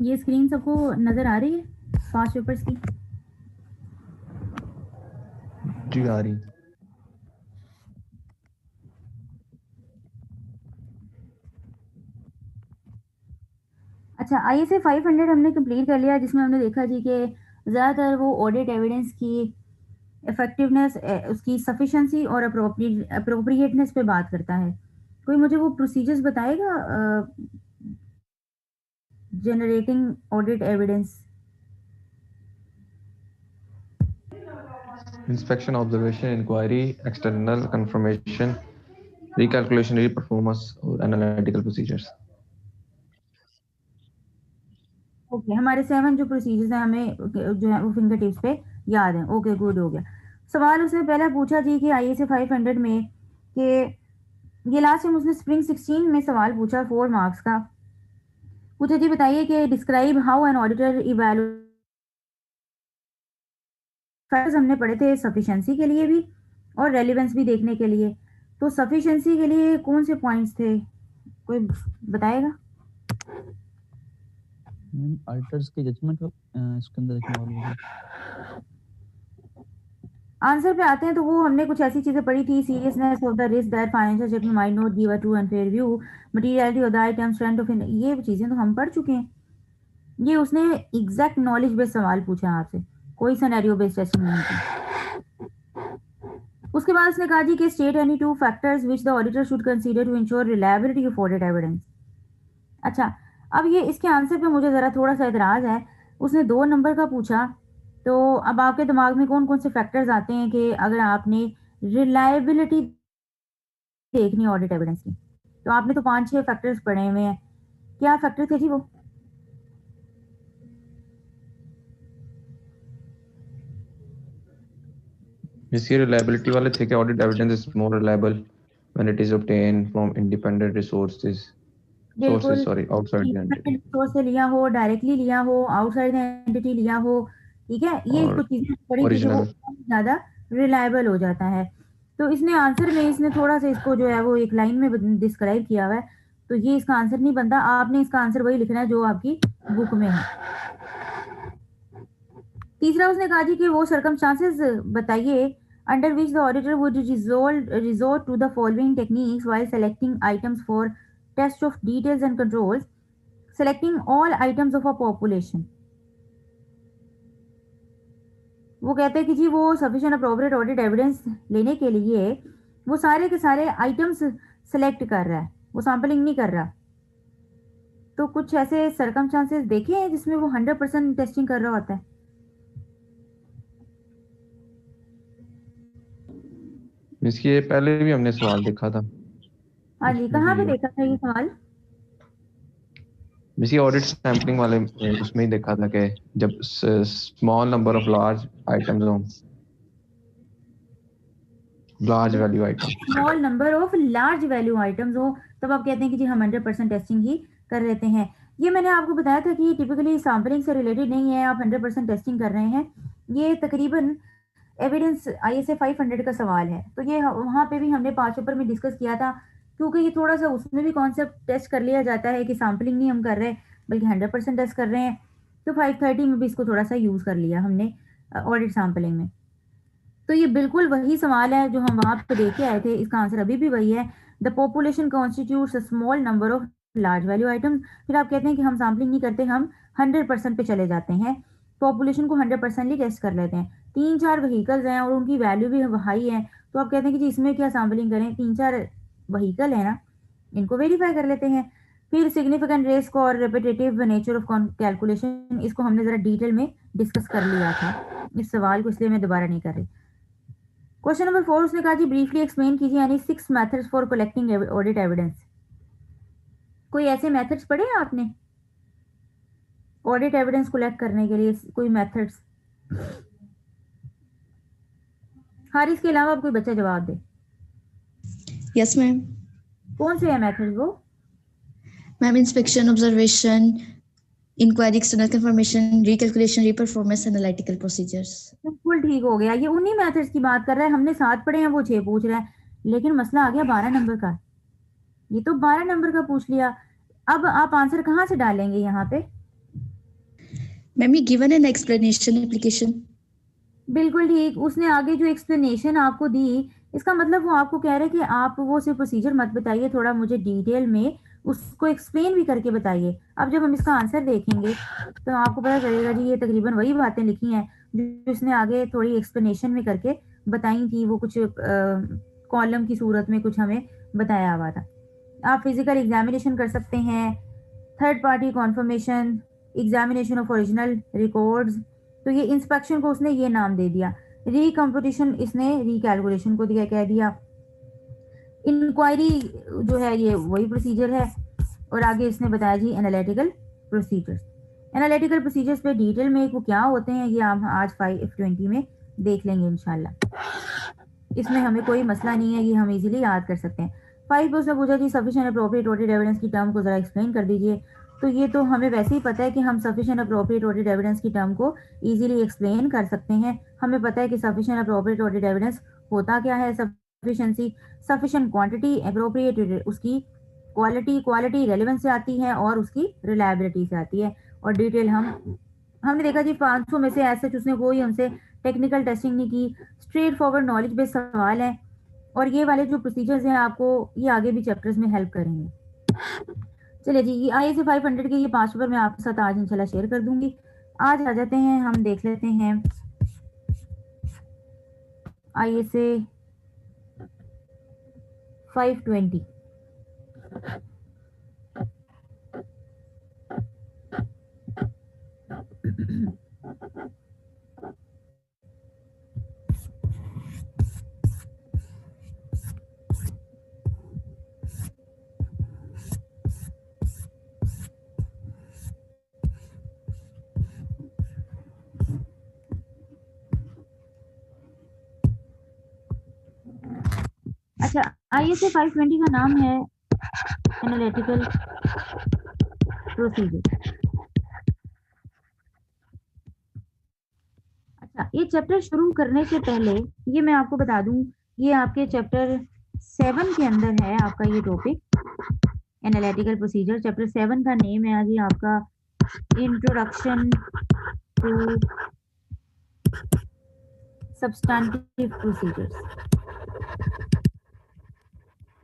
ये स्क्रीन सबको नजर आ रही है 5 पेपर्स की? जी आ रही। अच्छा, ISA 500 हमने कंप्लीट कर लिया, जिसमें हमने देखा जी कि ज़्यादातर वो ऑडिट एविडेंस की इफेक्टिवनेस, उसकी सफिशेंसी और अप्रोप्रिएटनेस पे बात करता है। कोई मुझे वो प्रोसीजर्स बताएगा generating audit evidence? Inspection, observation, inquiry, external confirmation, recalculation, performance और analytical procedures. ओके, हमारे 7 जो प्रोसीजर्स हैं हमें जो है वो फिंगर टिप्स पे याद हैं। ओके, गुड हो गया। सवाल उसने पहला पूछा जी कि ISA 500 में कि ये लास्ट टाइम उसने स्प्रिंग 16 में सवाल पूछा 4 मार्क्स का। पूछा जी बताइए कि describe how an auditor evaluate, factors हमने पढ़े थे सफिशिएंसी के लिए भी और रेलेवेंस भी देखने के लिए। तो सफिशिएंसी के लिए कौन से पॉइंट्स थे, कोई बताएगा? ऑडिटर्स की जजमेंट इसके अंदर इन्वॉल्व होगी। आंसर पे आते हैं तो वो हमने कुछ ऐसी चीजें पढ़ी थी, seriousness of the risk that financial statement might not give a true and fair view, materiality of the item, strength of, ये चीजें तो हम पढ़ चुके हैं। ये उसने एग्जैक्ट नॉलेज बेस्ड सवाल पूछा आपसे, कोई सिनेरियो बेस्ड टेस्टिंग नहीं थी। उसके बाद उसने कहा जी कि state any 2 factors which the auditor should consider to ensure reliability of audit evidence. अच्छा, अब ये इसके आंसर पे मुझे ज़रा थोड़ा-सा एतराज़ है। उसने 2 नंबर का पूछा, तो अब आपके दिमाग में कौन-कौन से फैक्टर्स आते हैं कि अगर आपने रिलायबिलिटी देखनी है ऑडिट एविडेंस की? तो आपने तो 5-6 फैक्टर्स पढ़े हुए हैं। क्या फैक्टर थे जी वो? इसकी reliability वाले थे कि audit evidence is more reliable when it is obtained from independent बिल्कुल, outside the entity. Independent source से लिया हो, डायरेक्टली लिया हो, आउटसाइड द एंटिटी लिया हो, ठीक है? ये और कुछ चीज़ें पढ़ी थी कि वो original ज़्यादा रिलायबल हो जाता है। तो इसने आंसर में इसने थोड़ा-सा इसको जो है वो एक लाइन में ब डिस्क्राइब किया हुआ है, तो ये इसका आंसर नहीं बनता। आपने इसका आंसर वही लिखना है जो आपकी बुक में है। तीसरा उसने कहा जी कि वो सर्कमस्टांसेस बताइए under which the auditor would resort to the following techniques while selecting items for test of details and controls, selecting all items of a population. वो कहते हैं कि जी वो सफिशिएंट अप्रोप्रिएट ऑडिट एविडेंस लेने के लिए वो सारे के सारे आइटम्स सेलेक्ट कर रहा है, वो सैंपलिंग नहीं कर रहा। तो कुछ ऐसे सर्कमस्टांसेस देखे हैं जिसमें वो 100% टेस्टिंग कर रहा होता है? इसकी ये पहले भी हमने सवाल देखा था, हाँ जी, उसमें कहाँ भी पे है। देखा था ये सवाल? इसी ऑडिट सैम्पलिंग वाले उसमें ही देखा था कि जब small number of large items हों, large value item. Small number of large value items हो, तब आप कहते हैं कि जी हम 100% टेस्टिंग ही कर लेते हैं। ये मैंने आपको बताया था कि टिपिकली सैम्पलिंग से रिलेटेड नहीं है, आप 100% टेस्टिंग कर रहे हैं। ये तकरीबन एविडेंस ISA 500 का सवाल है, तो ये वहाँ पे भी हमने 5 पेपर में डिस्कस किया था, क्योंकि ये थोड़ा सा उसमें भी कॉन्सेप्ट टेस्ट कर लिया जाता है कि सैम्पलिंग नहीं हम कर रहे बल्कि 100% टेस्ट कर रहे हैं। तो 530 में भी इसको थोड़ा सा यूज़ कर लिया हमने ऑडिट सैम्पलिंग में। तो ये बिल्कुल वही सवाल है जो हम वहाँ पे देख के आए थे, इसका आंसर अभी भी वही है। The population constitutes a small number of large value items. फिर आप कहते हैं कि हम सैम्पलिंग नहीं करते, हम 100% पे चले जाते हैं, पॉपुलेशन को 100% ही टेस्ट कर लेते हैं। 3-4 व्हीकल्स हैं और उनकी वैल्यू भी हाई है, तो आप कहते हैं कि जी इसमें क्या सैम्पलिंग करें, 3-4 व्हीकल है ना, इनको वेरीफाई कर लेते हैं। फिर सिग्निफिकेंट रिस्क और रिपीटेटिव नेचर ऑफ कैलकुलेशन, इसको हमने ज़रा डिटेल में डिस्कस कर लिया था, इस सवाल को इसलिए मैं दोबारा नहीं कर रही। क्वेश्चन नंबर 4 उसने कहा जी ब्रीफली एक्सप्लेन कीजिए any 6 methods for collecting audit evidence. कोई ऐसे मेथड्स पढ़े हैं आपने ऑडिट एविडेंस कलेक्ट करने के लिए, कोई मेथड्स? हारिस के अलावा अब कोई बच्चा जवाब दे। Yes ma'am. कौन से हैं मेथड्स वो? Ma'am inspection, observation, inquiry, external confirmation, recalculation, reperformance, analytical procedures. बिल्कुल ठीक हो गया, ये उन्हीं मेथड्स की बात कर रहा है। हमने 7 पढ़े हैं, वो 6 पूछ रहा है, लेकिन मसला आ गया 12 नंबर का। ये तो 12 नंबर का पूछ लिया। अब आप आंसर कहाँ से डालेंगे यहाँ पे? Ma'am, you given an explanation application. बिल्कुल ठीक। उसने आगे जो एक्सप्लेनेशन आपको दी, इसका मतलब वो आपको कह रहे हैं कि आप वो सिर्फ प्रोसीजर मत बताइए, थोड़ा मुझे डिटेल में उसको एक्सप्लेन भी करके बताइए। अब जब हम इसका आंसर देखेंगे तो आपको पता चलेगा जी ये तकरीबन वही बातें लिखी हैं जो उसने आगे थोड़ी एक्सप्लेनेशन में करके बताई थी। वो कुछ कॉलम की सूरत में कुछ हमें बताया हुआ था। आप फिजिकल एग्जामिनेशन कर सकते हैं, third party conformation, examination of original records. तो ये इंस्पेक्शन को उसने ये नाम दे दिया। रिकम्पिटिशन इसने रिकैलकुलेशन को दिया, कह दिया। इंक्वायरी जो है ये वही प्रोसीजर है। और आगे इसने बताया जी एनालिटिकल प्रोसीजर्स। एनालिटिकल प्रोसीजर्स पे डिटेल में वो क्या होते हैं ये हम आज 520 में देख लेंगे इंशाल्लाह। इसमें हमें कोई मसला नहीं है, ये हम इजीली याद कर सकते हैं। 5 उसने पूछा जी सफिशिएंट अप्रोप्रिएट ऑडिट एविडेंस की टर्म को जरा एक्सप्लेन कर दीजिए। तो ये तो हमें वैसे ही पता है कि हम सफिशिएंट अप्रोप्रिएट ऑडिट एविडेंस की टर्म को इजीली एक्सप्लेन कर सकते हैं। हमें पता है कि सफिशिएंट अप्रोप्रिएट ऑडिट एविडेंस होता क्या है। सफिशिएंसी, सफिशिएंट क्वांटिटी, अप्रोप्रिएट उसकी क्वालिटी, क्वालिटी रेलेवेंस से आती है और उसकी रिलायबिलिटी से आती है। और डिटेल हमने देखा जी 500 में से ऐसे उसने कोई हमसे टेक्निकल टेस्टिंग नहीं की, स्ट्रेट फॉरवर्ड नॉलेज बेस्ड सवाल है। और ये वाले जो प्रोसीजर्स हैं आपको ये आगे भी चैप्टर्स में हेल्प करेंगे। चलिए जी, ये IAS 500 के ये 5 पेपर मैं आपके साथ आज इंशाल्लाह शेयर कर दूंगी। आज आ जाते हैं, हम देख लेते हैं IAS 520। अच्छा, IAS 520 का नाम है एनालिटिकल प्रोसीजर। अच्छा, ये चैप्टर शुरू करने से पहले ये मैं आपको बता दूं, ये आपके चैप्टर 7 के अंदर है आपका ये टॉपिक एनालिटिकल प्रोसीजर। चैप्टर 7 का नेम है आज आपका इंट्रोडक्शन टू सब्सटैंटिव प्रोसीजर्स।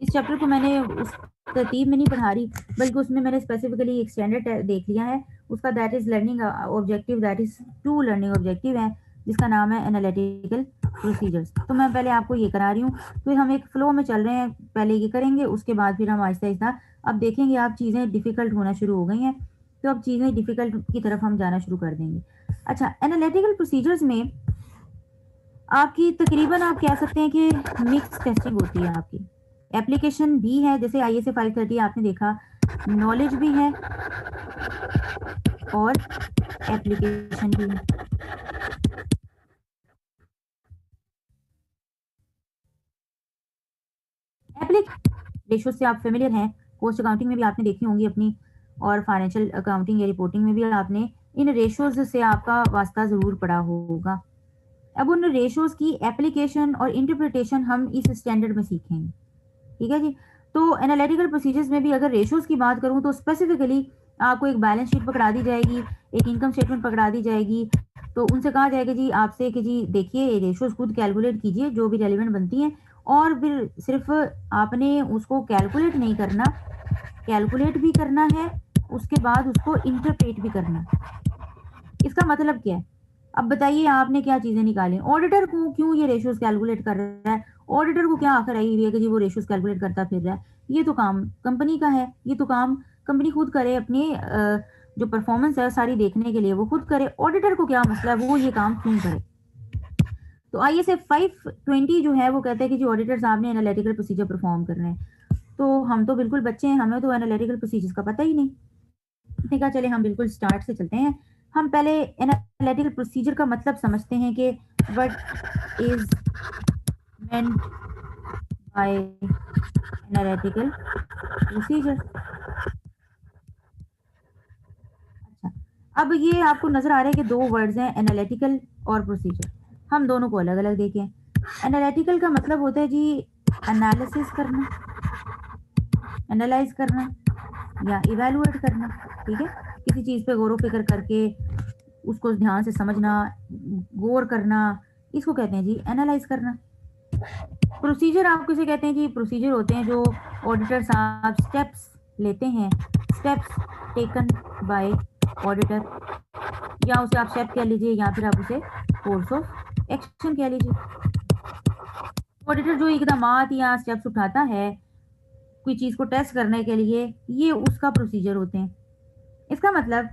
इस चैप्टर को मैंने उस तरतीब में नहीं पढ़ा रही, बल्कि उसमें मैंने स्पेसिफिकली एक स्टैंडर्ड देख लिया है उसका, that is learning objective, that is 2 learning objective है जिसका नाम है एनालिटिकल प्रोसीजर्स। तो मैं पहले आपको ये करा रही हूँ, तो हम एक फ्लो में चल रहे हैं, पहले ये करेंगे उसके बाद फिर हम आहिस्ता आहिस्ता अब देखेंगे आप चीज़ें डिफ़िकल्ट होना शुरू हो गई हैं, तो अब चीज़ें डिफ़िकल्ट की तरफ हम जाना शुरू कर देंगे। अच्छा, एनालिटिकल प्रोसीजर्स में आपकी तकरीबन आप कह सकते हैं कि मिक्स टेस्टिंग होती है। आपकी एप्लीकेशन भी है, जैसे IAS 530 आपने देखा, नॉलेज भी है और एप्लीकेशन भी है। रेशो से आप फेमिलियर हैं, कॉस्ट अकाउंटिंग में भी आपने देखी होंगी अपनी, और फाइनेंशियल अकाउंटिंग या रिपोर्टिंग में भी आपने इन रेशोज से आपका वास्ता जरूर पड़ा होगा। अब उन रेशोज की एप्लीकेशन और इंटरप्रिटेशन हम इस स्टैंडर्ड में सीखेंगे, ठीक है जी। तो एनालिटिकल प्रोसीजर्स में भी अगर रेशोज की बात करूं तो स्पेसिफिकली आपको एक बैलेंस शीट पकड़ा दी जाएगी, एक इनकम स्टेटमेंट पकड़ा दी जाएगी, तो उनसे कहा जाएगा जी आपसे कि जी देखिए रेशोज खुद कैलकुलेट कीजिए जो भी रेलिवेंट बनती हैं, और फिर सिर्फ आपने उसको कैलकुलेट नहीं करना, कैलकुलेट भी करना है, उसके बाद उसको इंटरप्रेट भी करना है। इसका मतलब क्या है, अब बताइए आपने क्या चीजें निकाली। ऑडिटर को क्यों ये रेशियोज कैलकुलेट कर रहा है, ऑडिटर को क्या आखिर आई हुई है कि जी वो रेशियोज कैलकुलेट करता फिर रहा है। ये तो काम कंपनी का है, ये तो काम कंपनी खुद करे, अपनी जो परफॉर्मेंस है सारी देखने के लिए वो खुद करे। ऑडिटर को क्या मसला है, वो ये काम क्यों करे। तो IAS 520 जो है वो कहता है कि जो ऑडिटर साहब ने एनालिटिकल प्रोसीजर परफॉर्म कर रहे हैं, तो हम तो बिल्कुल बच्चे हैं, हमें तो एनालिटिकल प्रोसीजर्स का पता ही नहीं। उसने कहा चले हम बिल्कुल स्टार्ट से चलते हैं। हम पहले एनालिटिकल प्रोसीजर का मतलब समझते हैं कि what is meant by analytical procedure. अच्छा, अब ये आपको नजर आ रहा है कि 2 वर्ड्स हैं, एनालिटिकल और प्रोसीजर। हम दोनों को अलग अलग देखें। एनालिटिकल का मतलब होता है जी एनालिसिस करना, एनालाइज करना या इवेलुएट करना, ठीक है, किसी चीज पे गौर व फिक्र करके उसको ध्यान से समझना, गौर करना, इसको कहते हैं जी एनालाइज करना। प्रोसीजर आप किसे कहते हैं जी? प्रोसीजर होते हैं जो ऑडिटर साहब स्टेप्स लेते हैं, स्टेप्स टेकन बाय ऑडिटर, या उसे आप स्टेप कह लीजिए या फिर आप उसे कोर्स ऑफ एक्शन कह लीजिए। ऑडिटर जो इकदामात या स्टेप्स उठाता है कोई चीज़ को टेस्ट करने के लिए, ये उसका प्रोसीजर होते हैं। इसका मतलब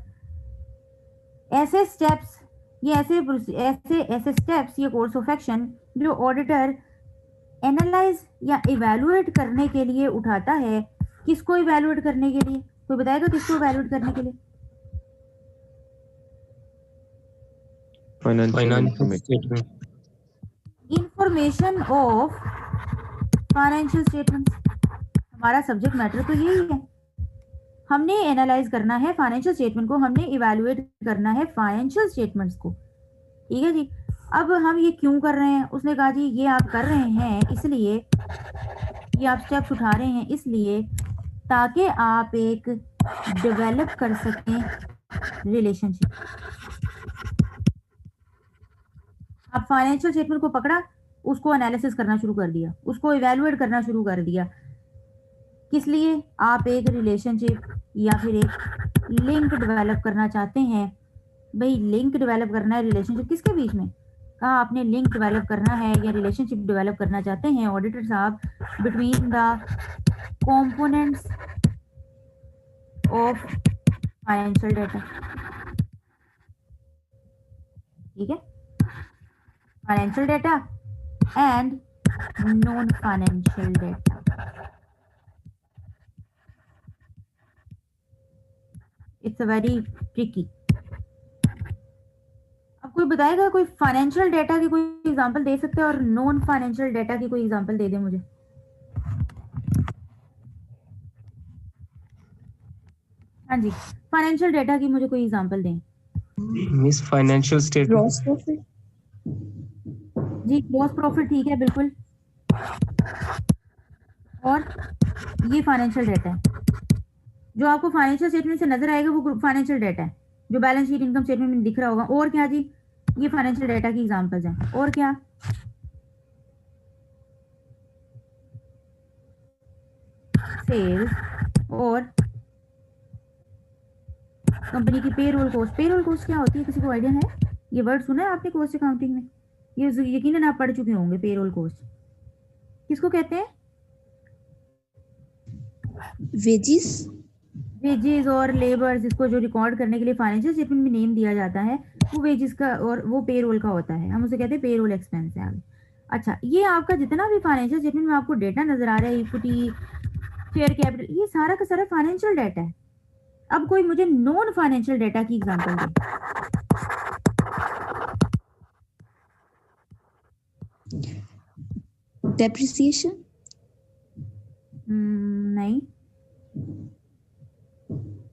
ऐसे स्टेप्स, ये ऐसे ऐसे ऐसे स्टेप्स, ये कोर्स ऑफ एक्शन जो ऑडिटर एनालाइज या इवैल्यूएट करने के लिए उठाता है। किसको इवैल्यूएट करने के लिए? कोई बताएगा किसको इवैल्यूएट करने के लिए? Financial statement. Information of financial statements. हमारा सब्जेक्ट मैटर तो यही है, हमने एनालाइज करना है फाइनेंशियल स्टेटमेंट को, हमने इवैल्यूएट करना है फाइनेंशियल स्टेटमेंट्स को। ठीक है जी। अब हम ये क्यों कर रहे हैं? उसने कहा जी ये आप कर रहे हैं इसलिए, ये आप स्टेप्स उठा रहे हैं इसलिए ताकि आप एक डेवलप कर सकें रिलेशनशिप। आप फाइनेंशियल स्टेटमेंट को पकड़ा, उसको एनालिसिस करना शुरू कर दिया, उसको इवैल्यूएट करना शुरू कर दिया। किस लिए? आप एक रिलेशनशिप या फिर एक लिंक डेवलप करना चाहते हैं। भाई लिंक डेवलप करना है, रिलेशनशिप किसके बीच में? कहा आपने लिंक डेवलप करना है या रिलेशनशिप डेवलप करना चाहते हैं ऑडिटर साहब between the components of financial data. ठीक है, financial data and non financial data. It's a very tricky. अब कोई बताएगा कोई फाइनेंशियल डेटा की कोई एग्जांपल दे सकते हैं और नॉन फाइनेंशियल डेटा की कोई एग्जांपल दे दे मुझे। हाँ जी, फाइनेंशियल डेटा की मुझे कोई एग्जांपल दें। Miss financial statement. Gross profit. जी ग्रॉस प्रॉफिट, ठीक है बिल्कुल। और ये फाइनेंशियल डेटा है, जो आपको फाइनेंशियल स्टेटमेंट से नजर आएगा वो फाइनेंशियल डेटा है, जो बैलेंस शीट इनकम स्टेटमेंट में दिख रहा होगा। और क्या जी? ये फाइनेंशियल डेटा की एग्जांपल्स हैं। और क्या? सेल्स और कंपनी की पेरोल कॉस्ट। पेरोल कॉस्ट क्या होती है, किसी को आइडिया है? ये वर्ड सुना है आपने कॉस्ट अकाउंटिंग में? ये यकीनन आप पढ़ चुके होंगे। पेरोल कॉस्ट किसको कहते हैं? Wages. वेजेस और लेबर्स, इसको जो रिकॉर्ड करने के लिए फाइनेंशियल स्टेटमेंट में नेम दिया जाता है वो वेजेस का और वो पेरोल का होता है। हम उसे कहते हैं पेरोल एक्सपेंस है। अच्छा, ये आपका जितना भी फाइनेंशियल स्टेटमेंट में आपको डेटा नजर आ रहा है, इक्विटी, शेयर कैपिटल, ये सारा का सारा फाइनेंशियल डेटा है। अब कोई मुझे नॉन फाइनेंशियल डेटा की एग्जांपल दे। Depreciation. नहीं।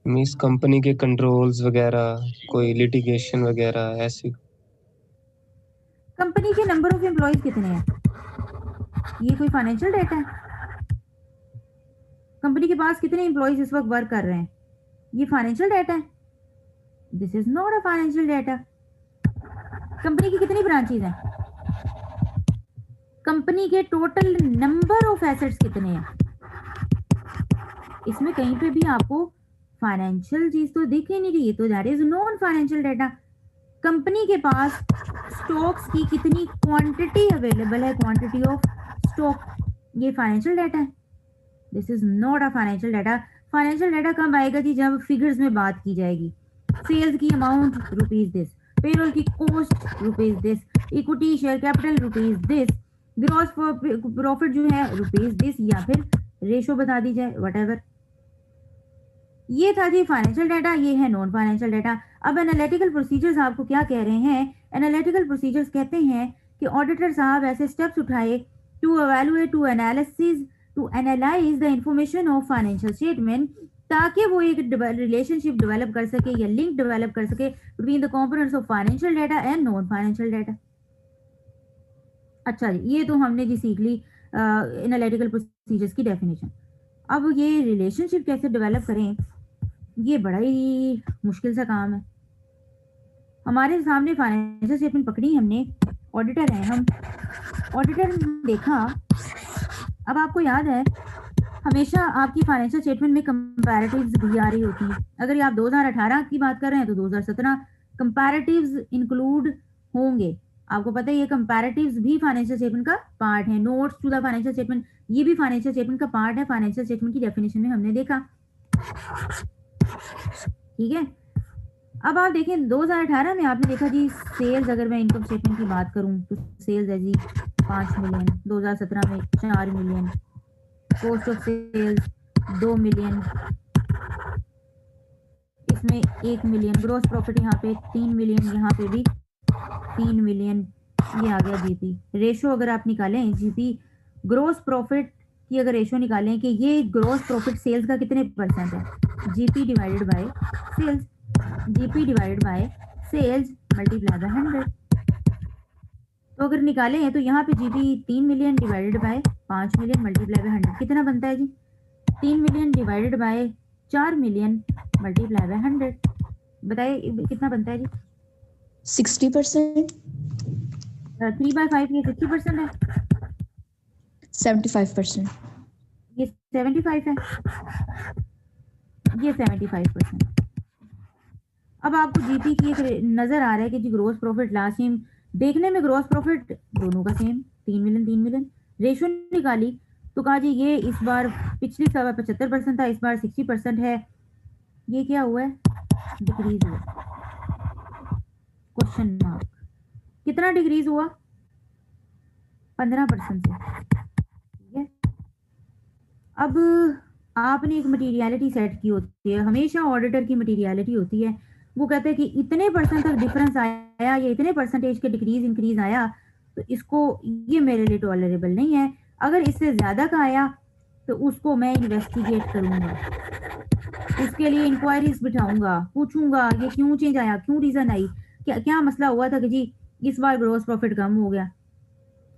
मिस कंपनी के कंट्रोल्स वगैरह, कोई लिटिगेशन वगैरह ऐसी। कंपनी के नंबर ऑफ एम्प्लॉयज कितने हैं, ये कोई फाइनेंशियल डेटा है? कंपनी के पास कितने एम्प्लॉयज इस वक्त वर्क कर रहे हैं, ये फाइनेंशियल डेटा है? This is not a financial data. Company की कितनी ब्रांचेज हैं? कंपनी के टोटल नंबर ऑफ एसेट्स कितने हैं? इसमें कहीं पे भी आपको फाइनेंशियल चीज तो दिख ही नहीं रही, तो that is non financial data. Company के पास स्टॉक्स की कितनी क्वांटिटी अवेलेबल है, क्वांटिटी ऑफ स्टॉक, ये फाइनेंशियल डेटा है? This is not a financial data. Financial data कब आएगा जी? जब फिगर्स में बात की जाएगी। सेल्स की अमाउंट रुपीज दिस, पेरोल की cost rupees this, equity share capital rupees this, gross profit जो है रुपीज दिस, या फिर रेशो बता दी जाए, व्हाटएवर। ये था जी फाइनेंशियल डाटा, ये है नॉन फाइनेंशियल डाटा। अब एनालिटिकल प्रोसीजर्स आपको क्या कह रहे हैं? एनालिटिकल प्रोसीजर्स कहते हैं कि ऑडिटर साहब ऐसे स्टेप्स उठाए to evaluate, to analysis, to analyze the information of financial statement, ताकि वो एक रिलेशनशिप डेवलप कर सके या लिंक डेवलप कर सके between the components of financial data and non financial data. अच्छा जी, ये तो हमने जी सीख ली एनालिटिकल प्रोसीजर्स की डेफिनेशन। अब ये रिलेशनशिप कैसे डेवलप करें, ये बड़ा ही मुश्किल सा काम है। हमारे सामने फाइनेंशियल स्टेटमेंट पकड़ी हमने, ऑडिटर हैं हम, ऑडिटर देखा। अब आपको याद है हमेशा आपकी फाइनेंशियल स्टेटमेंट में कंपैरेटिव्स भी आ रही होती हैं। अगर ये आप 2018 की बात कर रहे हैं तो 2017 कंपैरेटिव्स इंक्लूड होंगे। आपको पता है ये कंपैरेटिव्स भी फाइनेंशियल स्टेटमेंट का पार्ट है। Notes to the financial statement ये भी फाइनेंशियल स्टेटमेंट का पार्ट है। फाइनेंशियल स्टेटमेंट की डेफिनेशन में हमने देखा, ठीक है। अब आप देखें 2018 में आपने देखा जी सेल्स, अगर मैं इनकम स्टेटमेंट की बात करूं तो सेल्स है जी 5 मिलियन, 2017 में 4 million, cost of sales 2 million, इसमें 1 मिलियन, ग्रॉस प्रॉफिट यहाँ पे 3 मिलियन, यहाँ पे भी 3 मिलियन, ये आ गया जीपी। रेशो अगर आप निकालें जीपी ग्रॉस प्रॉफिट की अगर रेशो निकालें कि ये ग्रॉस प्रॉफिट सेल्स का कितने परसेंट है, GP divided by sales, GP divided by sales multiply by 100। तो अगर निकाले हैं तो यहाँ पे जीपी 3 million divided by 5 million multiply by 100 कितना बनता है जी, 3 million divided by 4 million multiply by 100, बताइए कितना बनता है जी। 60%, 3/5 ये 60% है, 75%, ये 75 है, ये 75%। अब आपको जीपी की एक नजर आ रहा है कि जी ग्रोस प्रॉफिट लास्ट टाइम देखने में ग्रोस प्रॉफिट दोनों का सेम 3 मिलियन 3 मिलियन, रेशो निकाली तो कहा जी ये इस बार पिछली साल 75% था, इस बार 60% है, ये क्या हुआ है, डिक्रीज हुआ, क्वेश्चन मार्क। कितना डिक्रीज हुआ, 15% से, ठीक है। अब आपने एक मटीरियलिटी सेट की होती है, हमेशा ऑडिटर की मटीरियलिटी होती है, वो कहते हैं कि इतने परसेंट तक डिफरेंस आया या इतने परसेंटेज के डिक्रीज इंक्रीज आया तो इसको ये मेरे लिए टॉलरेबल नहीं है, अगर इससे ज्यादा का आया तो उसको मैं इन्वेस्टिगेट करूंगा, उसके लिए इंक्वायरीज बिठाऊंगा, पूछूंगा ये क्यों चेंज आया, क्यों रीजन आई, क्या क्या मसला हुआ था कि जी इस बार ग्रॉस प्रॉफिट कम हो गया।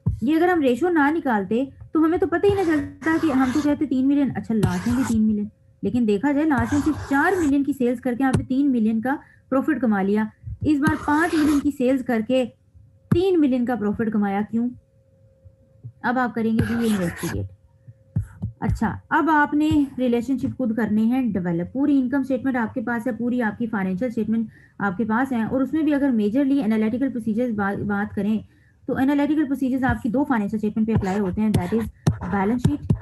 ये अगर हम रेशो ना निकालते तो हमें तो पता ही ना चलता कि हम तो कहते 3 मिलियन, अच्छा लास्ट में भी 3 मिलियन, लेकिन देखा जाए लास्ट में सिर्फ 4 मिलियन की सेल्स करके आपने 3 मिलियन का प्रॉफिट कमा लिया, इस बार 5 मिलियन की सेल्स करके 3 मिलियन का प्रॉफिट कमाया, क्यों। अब आप करेंगे जी ये इन्वेस्टिगेट। अच्छा अब आपने रिलेशनशिप खुद करने हैं डेवलप, पूरी इनकम स्टेटमेंट आपके पास है, पूरी आपकी फाइनेंशियल स्टेटमेंट आपके पास है, और उसमें भी अगर मेजरली एनालिटिकल प्रोसीजर्स बात करें तो एनालिटिकल प्रोसीजर्स आपकी दो फाइनेंशियल स्टेटमेंट पे अप्लाई होते हैं, दैट इज बैलेंस शीट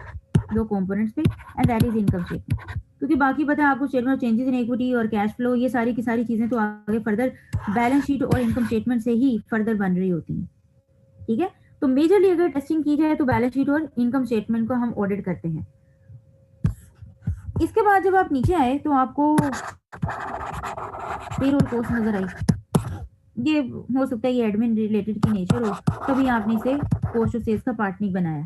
दो कंपोनेंट्स पे and that is income statement, क्योंकि बाकी पता है आपको statement of changes in equity और कैश फ्लो ये सारी की सारी चीजें तो आगे फर्दर बैलेंस शीट और इनकम स्टेटमेंट से ही फर्दर बन रही होती हैं, ठीक है। तो मेजरली अगर टेस्टिंग की जाए तो बैलेंस शीट और इनकम स्टेटमेंट को हम ऑडिट करते हैं। इसके बाद जब आप नीचे आए तो आपको पेरोल कॉस्ट नजर आई, ये हो सकता है ये एडमिन रिलेटेड की नेचर हो, तभी आपने इसे कॉस्ट ऑफ सेल्स का पार्ट नहीं बनाया।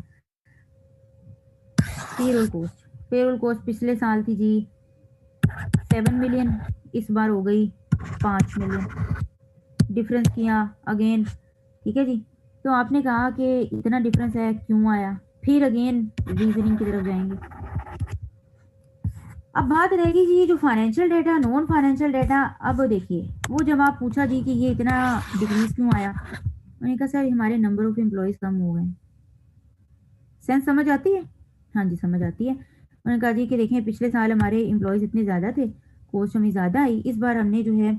पेरोल कॉस्ट पिछले साल थी जी 7 मिलियन, इस बार हो गई 5 मिलियन, डिफरेंस किया अगेन, ठीक है जी। तो आपने कहा कि इतना डिफरेंस है क्यों आया, फिर अगेन रीजनिंग की तरफ जाएंगे। अब बात रहेगी जी जो financial data non financial data, अब देखिए वो जब आप पूछा जी कि ये इतना डिक्रीज क्यों आया, उन्होंने कहा सर हमारे नंबर ऑफ एम्प्लॉयज कम हो गए। सेंस समझ आती है, हाँ जी समझ आती है। उन्होंने कहा जी कि देखें पिछले साल हमारे एम्प्लॉयज इतने ज़्यादा थे, कॉस्ट हमें ज़्यादा आई, इस बार हमने जो है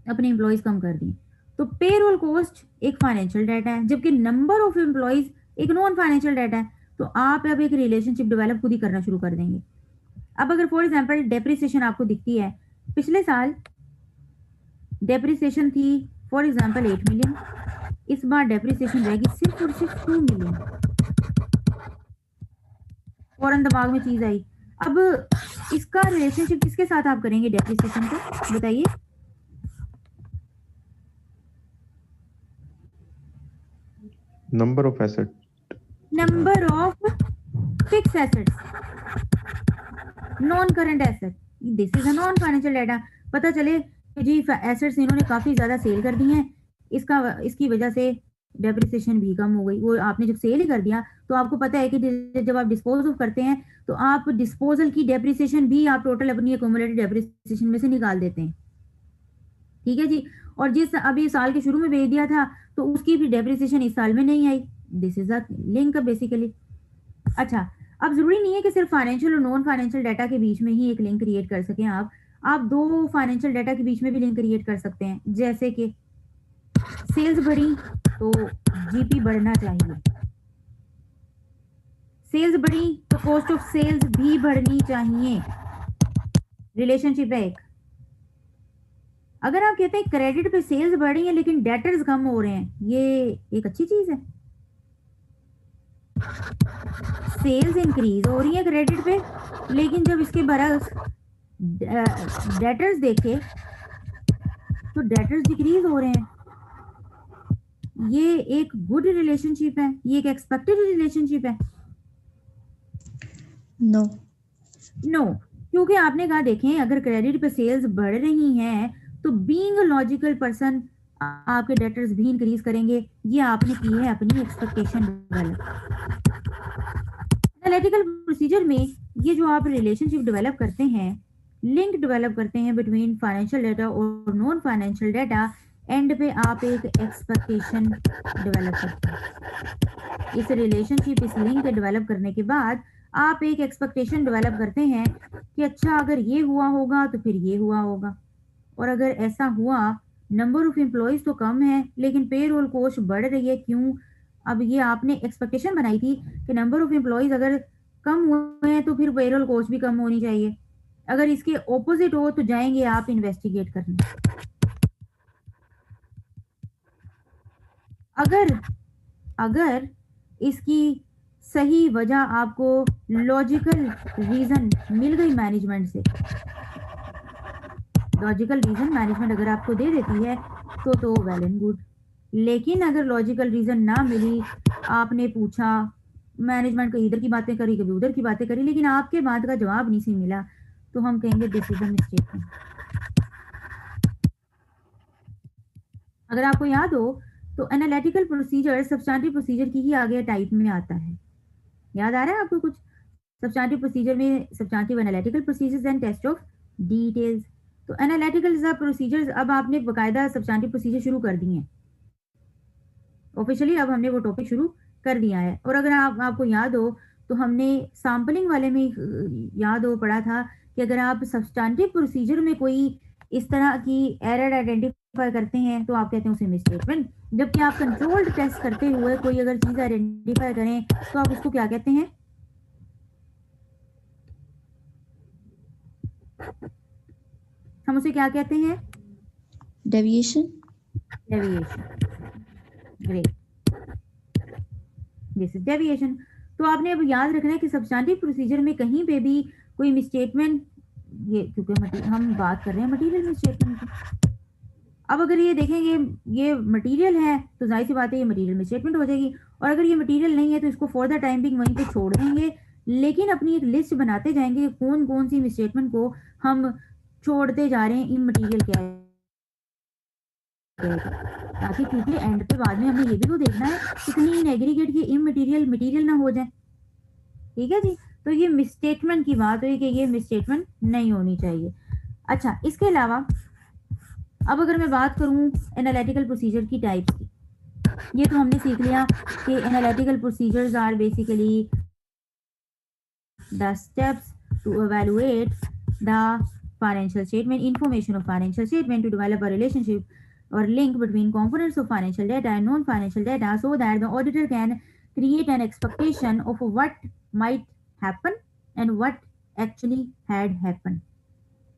अपने एम्प्लॉयज कम कर दिए। तो पेरोल कॉस्ट एक फाइनेंशियल डाटा है जबकि नंबर ऑफ एम्प्लॉयज एक नॉन फाइनेंशियल डाटा है, तो आप अब एक रिलेशनशिप डेवलप खुद ही करना शुरू कर देंगे। अब अगर फॉर एग्जांपल डेप्रिसिएशन आपको दिखती है, पिछले साल डेप्रिसिएशन थी फॉर एग्जांपल 8 मिलियन, इस बार डेप्रिसिएशन रहेगी सिर्फ और सिर्फ 2 मिलियन, फौरन दिमाग में चीज आई। अब इसका रिलेशनशिप किसके साथ आप करेंगे डेप्रिसिएशन को, बताइए। Number of asset, number of fix assets, non current asset, this is a non financial data. पता चले कि जी एसेट्स इन्होंने काफी ज्यादा सेल कर दी हैं, इसकी वजह से डेप्रिसिएशन भी कम हो गई। वो आपने जब सेल ही कर दिया तो आपको पता है कि जब आप डिस्पोज ऑफ करते हैं तो आप डिस्पोजल की डेप्रिसिएशन भी आप टोटल अपनी एक्यूमुलेटेड डेप्रिसिएशन में से निकाल देते हैं, ठीक है जी। और जिस अभी साल के शुरू में भेज दिया था तो उसकी भी डेप्रिसिएशन इस साल में नहीं आई। This is a link basically. अच्छा, अब जरूरी नहीं है कि सिर्फ फाइनेंशियल और नॉन फाइनेंशियल डाटा के बीच में ही एक लिंक क्रिएट कर सकें आप दो फाइनेंशियल डाटा के बीच में भी लिंक क्रिएट कर सकते हैं। जैसे कि सेल्स बढ़ी तो जीपी बढ़ना चाहिए, सेल्स बढ़ी तो कॉस्ट ऑफ सेल्स भी बढ़नी चाहिए। रिलेशनशिप है एक। अगर आप कहते हैं क्रेडिट पे सेल्स बढ़ रही है लेकिन डेटर्स कम हो रहे हैं, ये एक अच्छी चीज है। सेल्स इंक्रीज हो रही है क्रेडिट पे, लेकिन जब इसके बरक्स डेटर्स देखे तो डेटर्स डिक्रीज हो रहे हैं। ये एक गुड रिलेशनशिप है, ये एक एक्सपेक्टेड रिलेशनशिप है। No. नो, क्योंकि आपने कहा देखें अगर क्रेडिट पे सेल्स बढ़ रही हैं तो बीइंग अ लॉजिकल पर्सन आपके डेटर्स भी इंक्रीज करेंगे। ये आपने की है अपनी एक्सपेक्टेशन डेवलप। एनालिटिकल प्रोसीजर में ये जो आप रिलेशनशिप डेवलप करते हैं, लिंक डेवलप करते हैं बिटवीन फाइनेंशियल डाटा और नॉन फाइनेंशियल डाटा, एंड पे आप एक एक्सपेक्टेशन डेवलप करते हैं। इस रिलेशनशिप, इस लिंक डेवलप करने के बाद आप एक एक्सपेक्टेशन डेवलप करते हैं कि अच्छा अगर ये हुआ होगा तो फिर ये हुआ होगा, और अगर ऐसा हुआ, नंबर ऑफ एम्प्लॉयज तो कम है लेकिन पेरोल कॉस्ट बढ़ रही है, क्यों? अब ये आपने एक्सपेक्टेशन बनाई थी कि नंबर ऑफ एम्प्लॉयज अगर कम हुए हैं तो फिर पेरोल कॉस्ट भी कम होनी चाहिए। अगर इसके ऑपोजिट हो तो जाएंगे आप इन्वेस्टिगेट करने। अगर इसकी सही वजह आपको लॉजिकल रीजन मिल गई मैनेजमेंट से, लॉजिकल रीजन मैनेजमेंट अगर आपको दे देती है तो वेल एंड गुड। लेकिन अगर लॉजिकल रीजन ना मिली, आपने पूछा, मैनेजमेंट कभी इधर की बातें करी कभी उधर की बातें करी, लेकिन आपके बात का जवाब नहीं सी मिला, तो हम कहेंगे दिस इज अ मिस्टेक। अगर आपको याद हो तो एनालिटिकल प्रोसीजर सब्सटैंटिव प्रोसीजर की ही आगे टाइप में आता है। याद आ रहा है आपको कुछ? सब्सटैंटिव प्रोसीजर में substantive analytical procedures and test of details. तो एनालिटिकल प्रोसीजर्स अब आपने बकायदा सब्सटैंटिव प्रोसीजर शुरू कर दिए हैं ऑफिशियली। अब हमने वो टॉपिक शुरू कर दिया है। और अगर आपको याद हो तो हमने सैम्पलिंग वाले में याद हो पढ़ा था कि अगर आप सब्सटैंटिव प्रोसीजर में कोई इस तरह की एरर आइडेंटिफाई करते हैं तो आप कहते हैं उसे मिसस्टेटमेंट। जबकि आप कंट्रोल्ड टेस्ट करते हुए कोई अगर चीज आइडेंटिफाई करें तो आप उसको क्या कहते हैं? हम उसे क्या कहते हैं? Deviation. Deviation. Great, this is deviation. तो आपने अब याद रखना है कि सब्सटैंटिव प्रोसीजर में कहीं पे भी कोई मिसस्टेटमेंट, ये क्योंकि हम बात कर रहे हैं मटेरियल मिसस्टेटमेंट की। अब अगर ये देखेंगे ये मटेरियल है तो जाहिर सी बात है ये मटेरियल मिसस्टेटमेंट हो जाएगी, और अगर ये मटेरियल नहीं है तो इसको फॉर द टाइम बिंग वहीं पे छोड़ देंगे, लेकिन अपनी एक लिस्ट बनाते जाएंगे कौन कौन सी मिसस्टेटमेंट को हम छोड़ते जा रहे हैं इन मटेरियल क्या है, ताकि क्योंकि एंड पे बाद में हमें ये भी तो देखना है कि कहीं इन एग्रीगेट की इमटेरियल मटेरियल ना हो जाए। ठीक है जी, तो ये मिसस्टेटमेंट की बात हुई कि ये मिसस्टेटमेंट नहीं होनी चाहिए। अच्छा, इसके अलावा अब अगर मैं बात करूं एनालिटिकल प्रोसीजर की टाइप्स की, ये तो हमने सीख लिया कि analytical procedures are basically the steps to evaluate the financial statement, information of financial statement, to develop a relationship or link between components of financial data and non-financial data so that the auditor can create an expectation of what might happen and what actually had happened,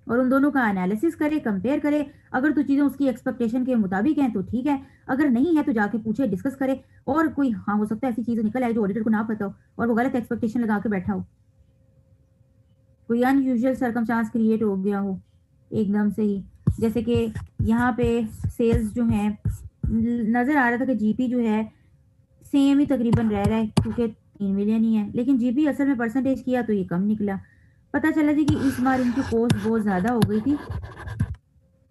और उन दोनों का analysis करे, compare करे। अगर तो चीज़ें उसकी एक्सपेक्टेशन के मुताबिक हैं तो ठीक है, अगर नहीं है तो जाके पूछे, डिस्कस करे। और कोई हाँ हो सकता है ऐसी चीज़ निकल आए जो ऑडिटर को ना पता हो और वो गलत एक्सपेक्टेशन लगा के बैठा हो, कोई अनयूजुअल सर्कमस्टांस क्रिएट हो गया हो एकदम से ही। जैसे कि यहाँ पे सेल्स जो है नज़र आ रहा था कि जीपी जो है सेम ही तकरीबन रह रहा है क्योंकि 3 मिलियन ही है, लेकिन जीपी असल में परसेंटेज किया तो ये कम निकला। पता चला जी कि इस बार इनकी कॉस्ट बहुत ज़्यादा हो गई थी,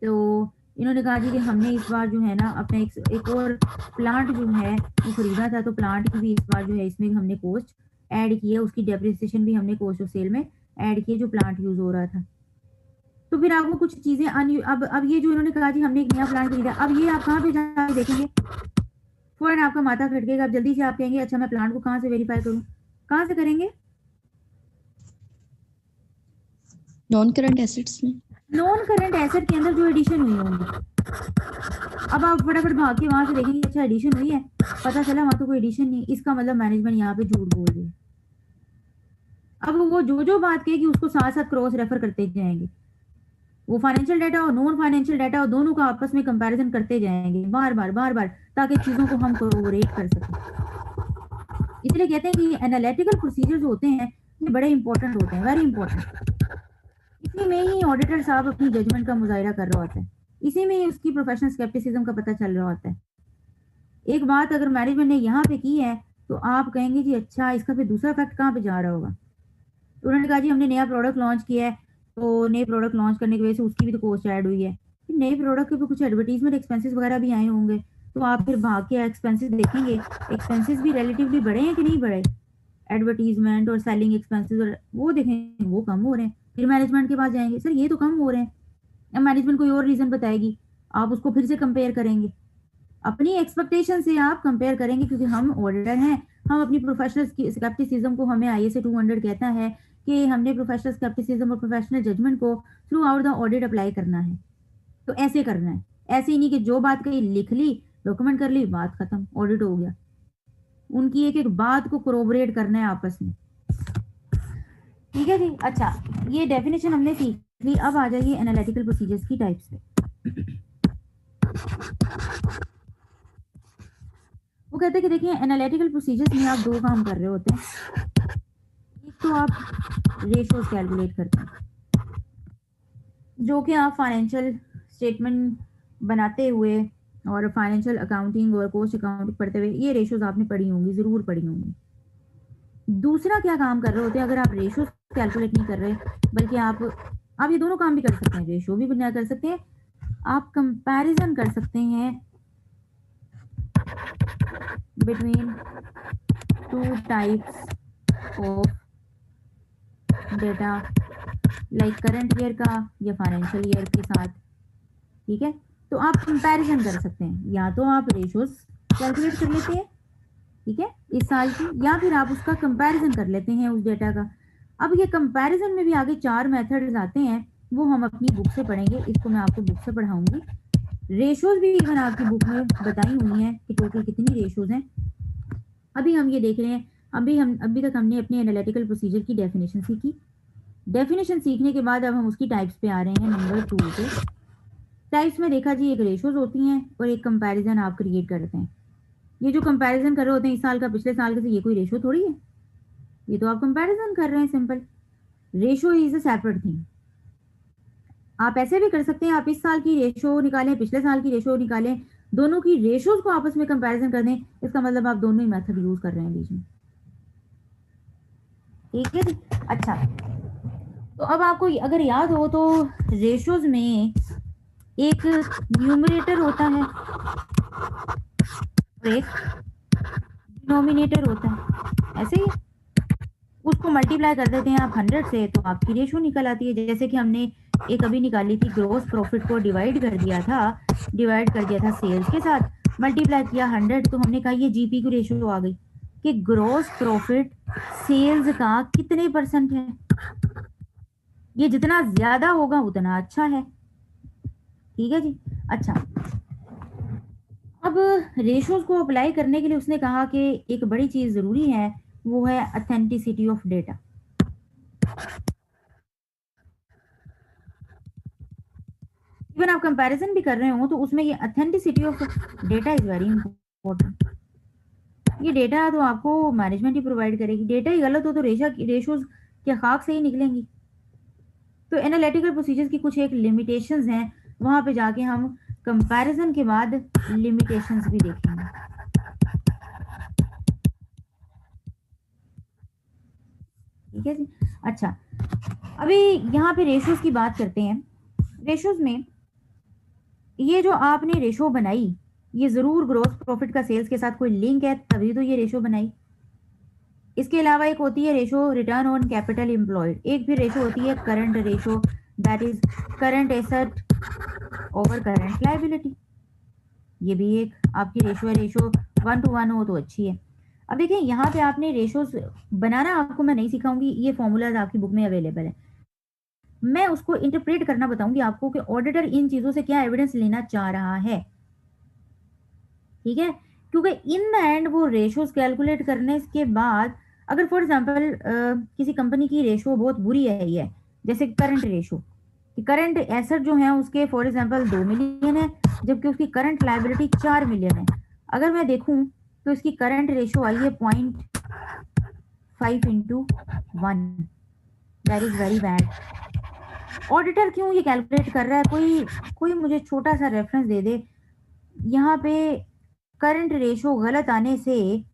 तो इन्होंने कहा जी कि हमने इस बार जो है ना अपना एक और प्लांट जो है वो खरीदा था, तो प्लांट की भी इस बार जो है इसमें हमने कॉस्ट ऐड की है, उसकी डेप्रिसिएशन भी हमने कॉस्ट ऑफ सेल में ऐड की है जो प्लांट यूज़ हो रहा था। तो फिर आपको कुछ चीजें अब ये जो इन्होंने कहा जी हमने एक नया प्लान खरीदा, अब ये आप कहाँ पे जाके देखेंगे, फौरन आपका माथा खटकेगा, अब जल्दी से आप कहेंगे अच्छा मैं प्लान को कहाँ से वेरीफाई करूँ, कहाँ से करेंगे? नॉन करंट एसेट्स में। नॉन करंट एसेट के अंदर जो एडिशन हुई होंगी, अब आप फटाफट भाग के वहां से देखेंगे अच्छा एडिशन हुई है, पता चला वहां तो कोई एडिशन नहीं, इसका मतलब मैनेजमेंट यहाँ पे झूठ बोल रही है। अब वो जो बात कहेगी उसको साथ साथ क्रॉस रेफर करते जाएंगे, वो फाइनेंशियल डाटा और नॉन फाइनेंशियल डाटा और दोनों का आपस में कंपैरिजन करते जाएंगे बार बार, ताकि चीजों को हम कोरिलेट कर सकें। इसलिए कहते हैं कि एनालिटिकल प्रोसीजर्स होते हैं ये बड़े इंपॉर्टेंट होते हैं, वेरी इंपॉर्टेंट। इसी में ही ऑडिटर साहब अपनी जजमेंट का मुजाहिरा कर रहा होता है, इसी में ही उसकी प्रोफेशनल स्केप्टिसिज्म का पता चल रहा होता है। एक बात अगर मैनेजमेंट ने यहाँ पे की है तो आप कहेंगे जी अच्छा इसका फिर दूसरा इफेक्ट कहाँ पे जा रहा होगा। तो उन्होंने कहा जी हमने नया प्रोडक्ट लॉन्च किया है, तो नए प्रोडक्ट लॉन्च करने की वजह से उसकी भी तो कॉस्ट ऐड हुई है, नए प्रोडक्ट के भी कुछ एडवर्टीजमेंट एक्सपेंसेस वगैरह भी आए होंगे, तो आप फिर भाग के एक्सपेंसेस देखेंगे, एक्सपेंसेस भी रिलेटिवली बढ़े हैं कि नहीं बढ़े, एडवर्टीजमेंट और सेलिंग एक्सपेंसेस और वो देखेंगे वो कम हो रहे हैं, फिर मैनेजमेंट के पास जाएंगे सर ये तो कम हो रहे हैं, अब मैनेजमेंट कोई और रीजन बताएगी, आप उसको फिर से कंपेयर करेंगे, अपनी एक्सपेक्टेशन से आप कंपेयर करेंगे, क्योंकि हम ऑडिटर हैं, हम अपनी प्रोफेशनल स्केप्टिसिज्म को, हमें ISA 200 कहता है कि हमने प्रोफेशनल स्केप्टिसिज्म और प्रोफेशनल जजमेंट को through out the audit apply करना है। तो ऐसे करना है, ऐसे ही नहीं कि जो बात कही लिख ली, डॉक्यूमेंट कर ली, बात खत्म, ऑडिट हो गया। उनकी एक एक बात को कोरोबरेट करना है आपस में। ठीक है जी। अच्छा, ये डेफिनेशन हमने सीख ली, अब आ जाइए एनालिटिकल प्रोसीजर्स की टाइप्स पे। वो कहते हैं कि देखिए एनालिटिकल प्रोसीजर्स में आप दो काम कर रहे होते हैं, एक तो आप रेशियोज कैलकुलेट करते हैं, जो कि आप फाइनेंशियल स्टेटमेंट बनाते हुए और फाइनेंशियल अकाउंटिंग और कॉस्ट अकाउंटिंग पढ़ते हुए ये रेशियोज आपने पढ़ी होंगी, ज़रूर पढ़ी होंगी। दूसरा क्या काम कर रहे होते हैं, अगर आप रेशियोज कैलकुलेट नहीं कर रहे बल्कि आप ये दोनों काम भी कर सकते हैं, रेशियो भी बना कर सकते हैं, आप कंपैरिजन कर सकते हैं between two types of data, like current year का या फाइनेंशियल ईयर के साथ। ठीक है, तो आप कंपैरिजन कर सकते हैं, या तो आप रेशियोज कैलकुलेट कर लेते हैं ठीक है इस साल की, या फिर आप उसका कंपैरिजन कर लेते हैं उस डेटा का। अब ये कंपैरिजन में भी आगे 4 मेथड्स आते हैं, वो हम अपनी बुक से पढ़ेंगे, इसको मैं आपको बुक से पढ़ाऊंगी। रेशियोज भी इवन आपकी बुक में बताई हुई है कि टोटल कितनी रेशियोज हैं। अभी हम ये देख रहे हैं, अभी तक हमने अपने एनालिटिकल प्रोसीजर की डेफिनेशन सीखी। डेफिनेशन सीखने के बाद अब हम उसकी टाइप्स पे आ रहे हैं, नंबर 2 पे। टाइप्स में देखा जी, एक रेशियोज होती हैं और एक कंपैरिजन आप क्रिएट करते हैं। ये जो कंपैरिजन कर रहे होते हैं इस साल का पिछले साल के, से ये कोई रेशियो थोड़ी है, ये तो आप कंपैरिजन कर रहे हैं simple. Ratio is a separate thing. आप ऐसे भी कर सकते हैं, आप इस साल की रेशियो निकालें, पिछले साल की रेशियो निकालें, दोनों की रेशियोज को आपस में कंपैरिजन कर दें, इसका मतलब आप दोनों ही मेथड यूज कर रहे हैं बीच में। ठीक है जी। अच्छा, तो अब आपको अगर याद हो तो रेशियोज में एक न्यूमरेटर होता है और एक डिनोमिनेटर होता है, ऐसे ही उसको मल्टीप्लाई कर देते हैं आप 100 से, तो आपकी रेशियो निकल आती है। जैसे कि हमने एक अभी निकाली थी, ग्रॉस प्रॉफिट को डिवाइड कर दिया था सेल्स के साथ, मल्टीप्लाई किया 100, तो हमने कहा ये GP की रेशियो आ गई कि ग्रॉस प्रॉफिट सेल्स का कितने % है, ये जितना ज्यादा होगा उतना अच्छा है। ठीक है जी। अच्छा, अब रेशियोज को अप्लाई करने के लिए उसने कहा कि एक बड़ी चीज जरूरी है, वो है ऑथेंटिसिटी ऑफ डेटा। इवन आप कंपैरिजन भी कर रहे हो तो उसमें ये authenticity of data is very important. ये डेटा तो आपको मैनेजमेंट ही प्रोवाइड करेगी, डेटा ही गलत हो तो रेशियोज क्या खाक से ही निकलेंगी। तो एनालिटिकल प्रोसीजर्स की कुछ एक लिमिटेशंस हैं, वहां पे जाके हम कंपैरिजन के बाद लिमिटेशंस भी देखेंगे। ठीक है जी। अच्छा, अभी यहाँ पे रेशियोज की बात करते हैं। रेशियोज में ये जो आपने रेशियो बनाई, ये जरूर ग्रॉस प्रॉफिट का सेल्स के साथ कोई लिंक है, तभी तो ये रेशियो बनाई। इसके अलावा एक होती है ratio return on capital employed, एक फिर रेशियो होती है current ratio, that is current asset over current liability. ये भी एक आपकी रेशो है, रेशो 1 to 1 हो तो अच्छी है। अब देखिए यहाँ पे आपने रेशोज बनाना आपको मैं नहीं सिखाऊंगी, ये फॉर्मूलाज आपकी बुक में अवेलेबल है। मैं उसको इंटरप्रेट करना बताऊंगी आपको कि ऑडिटर इन चीजों से क्या एविडेंस लेना चाह रहा है, ठीक है। क्योंकि इन द एंड वो रेशोज कैलकुलेट करने के बाद अगर फॉर एग्जांपल किसी कंपनी की रेशो बहुत बुरी है, ये जैसे करंट रेशो, करंट एसेट जो है उसके फॉर एग्जांपल 2 मिलियन है जबकि उसकी करंट लायबिलिटी 4 मिलियन है। अगर मैं देखूं तो इसकी करंट रेशो आई है 0.5 into 1, that is very bad. Auditor क्यों ये कैलकुलेट कर रहा है, कोई मुझे छोटा सा रेफरेंस दे दे। यहाँ पे करंट रेशो गलत आने से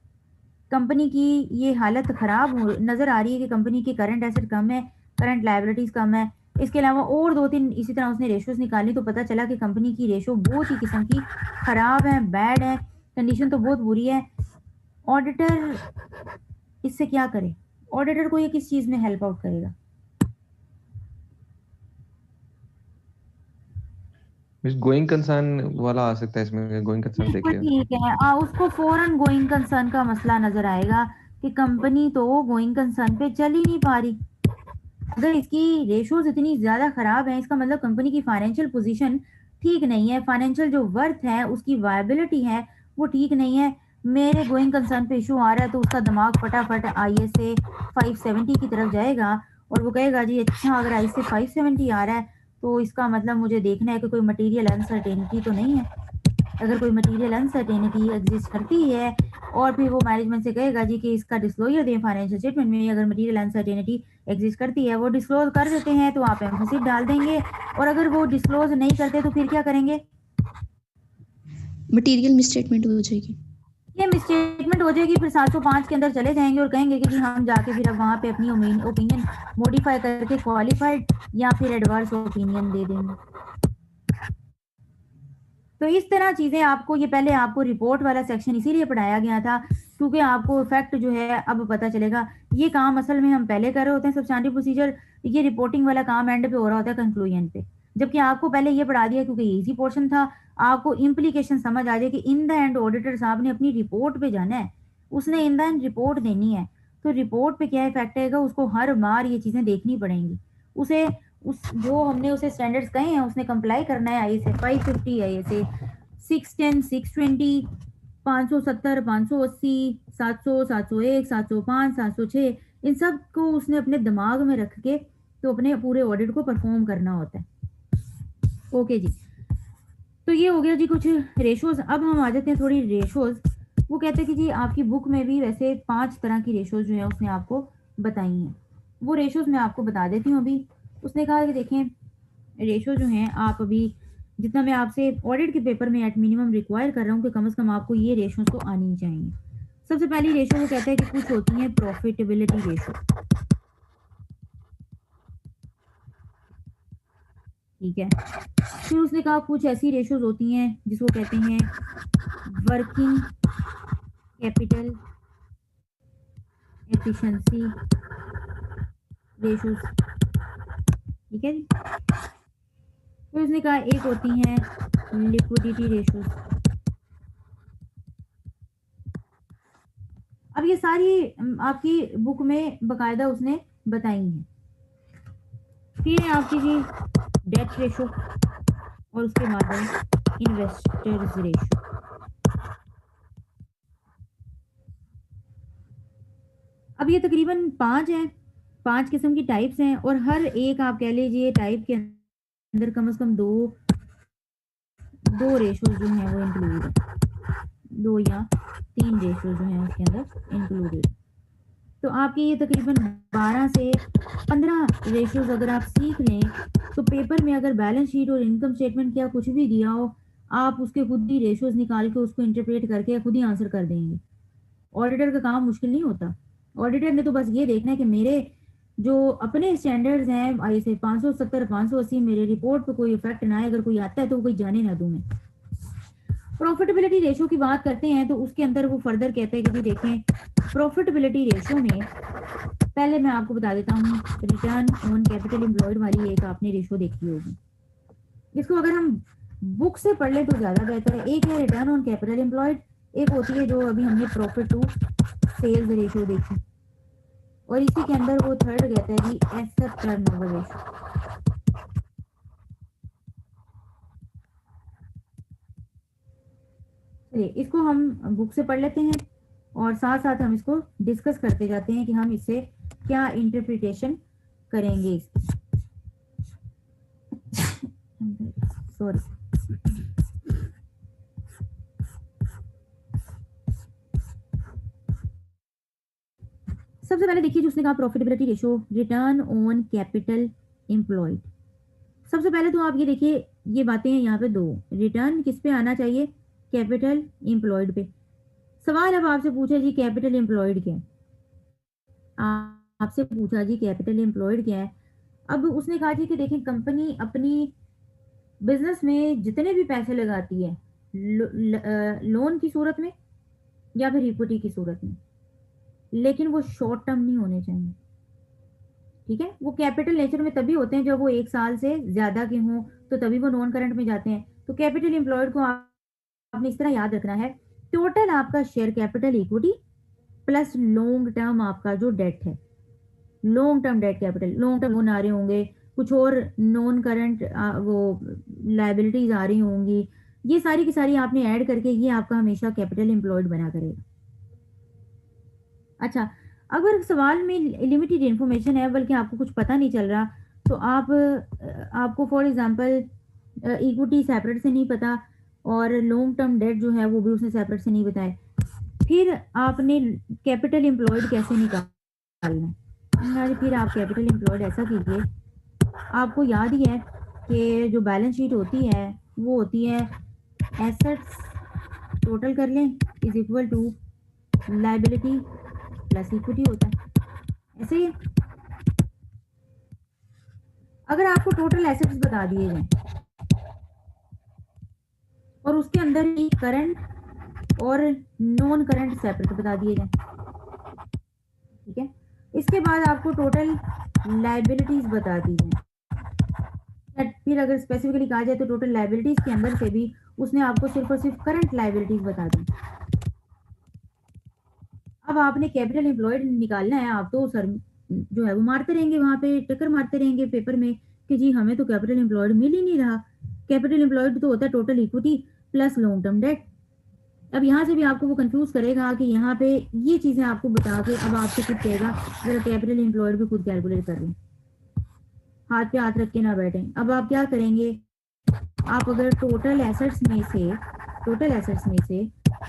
कंपनी की ये हालत खराब नजर आ रही है कि कंपनी की करंट एसेट कम है, करंट लायबिलिटीज कम है। इसके अलावा और 2-3 इसी तरह उसने रेशोज निकाली तो पता चला कि कंपनी की रेशो बहुत ही किस्म की खराब है, बैड है, कंडीशन तो बहुत बुरी है। ऑडिटर इससे क्या करे, ऑडिटर को ये किस चीज में हेल्प आउट करेगा? गोइंग कंसर्न वाला आ सकता है इसमें, गोइंग कंसर्न बिल्कुल देखिए। ठीक है, उसको फौरन गोइंग कंसर्न का मसला नजर आएगा कि कंपनी तो गोइंग कंसर्न पे चल ही नहीं पा रही। अगर इसकी रेशोज इतनी ज्यादा खराब है इसका मतलब कंपनी की फाइनेंशियल पोजीशन ठीक नहीं है, फाइनेंशियल जो वर्थ है उसकी वायबिलिटी है वो ठीक नहीं है। मेरे गोइंग कंसर्न पे इशू आ रहा है तो उसका दिमाग फटाफट ISA 570 की तरफ जाएगा और वो कहेगा जी अच्छा अगर ISA 570 आ रहा है तो इसका मतलब मुझे देखना है कि कोई मटेरियल अनसर्टेनिटी तो नहीं है। अगर कोई मटेरियल अनसर्टेनिटी एग्जिस्ट करती है और फिर वो मैनेजमेंट से कहेगा जी कि इसका डिस्क्लोजर दें फाइनेंशियल स्टेटमेंट में, अगर मटेरियल अनसर्टेनिटी एग्जिस्ट करती है वो डिस्क्लोज कर देते हैं तो आप एम्फेसिस डाल देंगे, और अगर वो डिस्क्लोज नहीं करते तो फिर क्या करेंगे? मटेरियल मिसस्टेटमेंट हो जाएगी, ये मिसस्टेटमेंट हो जाएगी, फिर 705 के अंदर चले जाएंगे और कहेंगे कि जी हम जाके फिर अब वहां पे अपनी ओपिनियन मॉडिफाई करके क्वालिफाइड या फिर एडवर्स ओपिनियन दे देंगे। तो इस तरह चीजें आपको, ये पहले आपको रिपोर्ट वाला सेक्शन इसीलिए पढ़ाया गया था क्योंकि आपको इफेक्ट जो है अब पता चलेगा। ये काम असल में हम पहले कर रहे होते हैं सब्सटैंटिव प्रोसीजर, ये रिपोर्टिंग वाला काम एंड पे हो रहा होता है कंक्लूजन पे, जबकि आपको पहले ये पढ़ा दिया क्योंकि इजी पोर्शन था, आपको इम्प्लीकेशन समझ आ जाए कि इन द एंड ऑडिटर साहब ने अपनी रिपोर्ट पे जाना है, उसने इन द एंड रिपोर्ट देनी है, तो रिपोर्ट पे क्या इफेक्ट आएगा उसको हर बार ये चीजें देखनी पड़ेंगी। उसे उस जो हमने उसे स्टैंडर्ड्स कहे हैं उसने कंप्लाई करना है, ISA 550, ISA 610, 620, 570, 580, 700, 701, 705, 706, इन सब को उसने अपने दिमाग में रख के तो अपने पूरे ऑडिट को परफॉर्म करना होता है। ओके जी, तो ये हो गया जी कुछ रेशोज। अब हम आ जाते हैं थोड़ी रेशोज। वो कहते हैं कि जी आपकी बुक में भी वैसे 5 तरह की रेशोज जो है उसने आपको बताई हैं, वो रेशोज मैं आपको बता देती हूँ अभी। उसने कहा कि देखें रेशो जो हैं आप अभी जितना मैं आपसे ऑडिट के पेपर में एट मिनिमम रिक्वायर कर रहा हूँ कि कम से कम आपको ये रेशोज तो आनी चाहिए। सबसे पहली रेशो वो कहता है कि कुछ होती है प्रॉफिटेबिलिटी रेशो, ठीक है। फिर उसने कहा कुछ ऐसी रेशोज होती हैं जिसको कहते हैं वर्किंग कैपिटल एफिशिएंसी रेशोज, ठीक है जी। फिर उसने कहा एक होती हैं लिक्विडिटी रेशोज। अब ये सारी आपकी बुक में बकायदा उसने बताई हैं। फिर है आपकी जी डेट रेशो और उसके बाद है इन्वेस्टर्स रेशो। अब ये तकरीबन 5 हैं, 5 किस्म की टाइप्स हैं और हर एक आप कह लीजिए टाइप के अंदर कम से कम दो रेशोज जो हैं वो इंक्लूड है, 2 या 3 रेशो जो हैं उसके अंदर इंक्लूडेड। तो आपकी ये तकरीबन 12 से 15 रेशोज अगर आप सीख लें तो पेपर में अगर बैलेंस शीट और इनकम स्टेटमेंट या कुछ भी दिया हो आप उसके खुद ही रेशोज निकाल के उसको इंटरप्रेट करके खुद ही आंसर कर देंगे। ऑडिटर का काम मुश्किल नहीं होता, ऑडिटर ने तो बस ये देखना है कि मेरे जो अपने स्टैंडर्ड्स हैं ISA 570, 580 मेरे रिपोर्ट पे कोई इफेक्ट ना आए, अगर कोई आता है तो कोई जाने ना दूं मैं। प्रॉफिटेबिलिटी रेशो की बात करते हैं तो उसके अंदर वो फर्दर कहते हैं कि देखें प्रॉफिटेबिलिटी रेशो में पहले मैं आपको बता देता हूँ, रिटर्न ऑन कैपिटल एम्प्लॉयड वाली एक आपने रेशो देखी होगी। इसको अगर हम बुक से पढ़ ले तो ज्यादा बेहतर है। एक है रिटर्न ऑन कैपिटल एम्प्लॉयड, एक होती है जो अभी हमने प्रॉफिट टू सेल्स रेशियो देखी, और इसी के अंदर वो थर्ड कहता है कि एसेट टर्नओवर रेशियो। चलिए इसको हम बुक से पढ़ लेते हैं और साथ साथ हम इसको डिस्कस करते जाते हैं कि हम इससे क्या इंटरप्रिटेशन करेंगे। सॉरी, सबसे पहले देखिए जो उसने कहा profitability ratio, return on capital employed. सबसे पहले तो आप ये देखिए, ये बातें हैं यहाँ पे दो, रिटर्न किस पे आना चाहिए, कैपिटल एम्प्लॉयड पे। सवाल अब आपसे पूछा जी कैपिटल एम्प्लॉयड क्या है, आपसे पूछा जी कैपिटल एम्प्लॉयड क्या है। अब उसने कहा जी कि देखें कंपनी अपनी बिजनेस में जितने भी पैसे लगाती है लोन की सूरत में या फिर इक्विटी की सूरत में, लेकिन वो शॉर्ट टर्म नहीं होने चाहिए। ठीक है, वो कैपिटल नेचर में तभी होते हैं जब वो 1 साल से ज्यादा के हों, तो तभी वो नॉन करंट में जाते हैं। तो कैपिटल एम्प्लॉयड को आपने इस तरह याद रखना है, टोटल आपका share capital equity plus long term आपका जो डेट है, long term debt capital, long term loan आ रहे होंगे, कुछ और नॉन करंट वो लाइबिलिटीज आ रही होंगी, ये सारी की सारी आपने ऐड करके ये आपका हमेशा कैपिटल एम्प्लॉयड बना करेगा। अच्छा, अगर सवाल में लिमिटेड इंफॉर्मेशन है बल्कि आपको कुछ पता नहीं चल रहा, तो आपको फॉर एग्जांपल इक्विटी सेपरेट से नहीं पता और लॉन्ग टर्म डेट जो है वो भी उसने सेपरेट से नहीं बताया, फिर आपने कैपिटल एम्प्लॉयड कैसे निकालना है। फिर आप कैपिटल एम्प्लॉयड ऐसा कीजिए, आपको याद ही है कि जो बैलेंस शीट होती है वो होती है एसेट्स टोटल कर लें is equal to liability plus equity होता है, ऐसे ही। अगर आपको टोटल एसेट्स बता दिए जाएं और उसके अंदर ही करंट और नॉन करंट सेपरेट बता दिए जाएं, ठीक है, इसके बाद आपको टोटल लाइबिलिटीज बता दी जाए, फिर अगर स्पेसिफिकली कहा जाए तो टोटल लाइबिलिटीज के अंदर से भी उसने आपको सिर्फ और सिर्फ करंट लाइबिलिटीज बता दी। अब आपने कैपिटल एम्प्लॉयड निकालना है, आप तो सर जो है वो मारते रहेंगे, वहां पे टक्कर मारते रहेंगे पेपर में कि जी हमें तो कैपिटल एम्प्लॉयड मिल ही नहीं रहा। कैपिटल एम्प्लॉयड तो होता है total equity plus long term date. अब यहाँ से भी आपको वो कंफ्यूज करेगा कि यहाँ पे ये चीजें आपको बता के अब आपसे खुद कहेगा जरा कैपिटल एम्प्लॉयड भी खुद कैलकुलेट कर लें, हाथ पे हाथ रख के ना बैठे। अब आप क्या करेंगे, आप अगर टोटल एसेट्स में से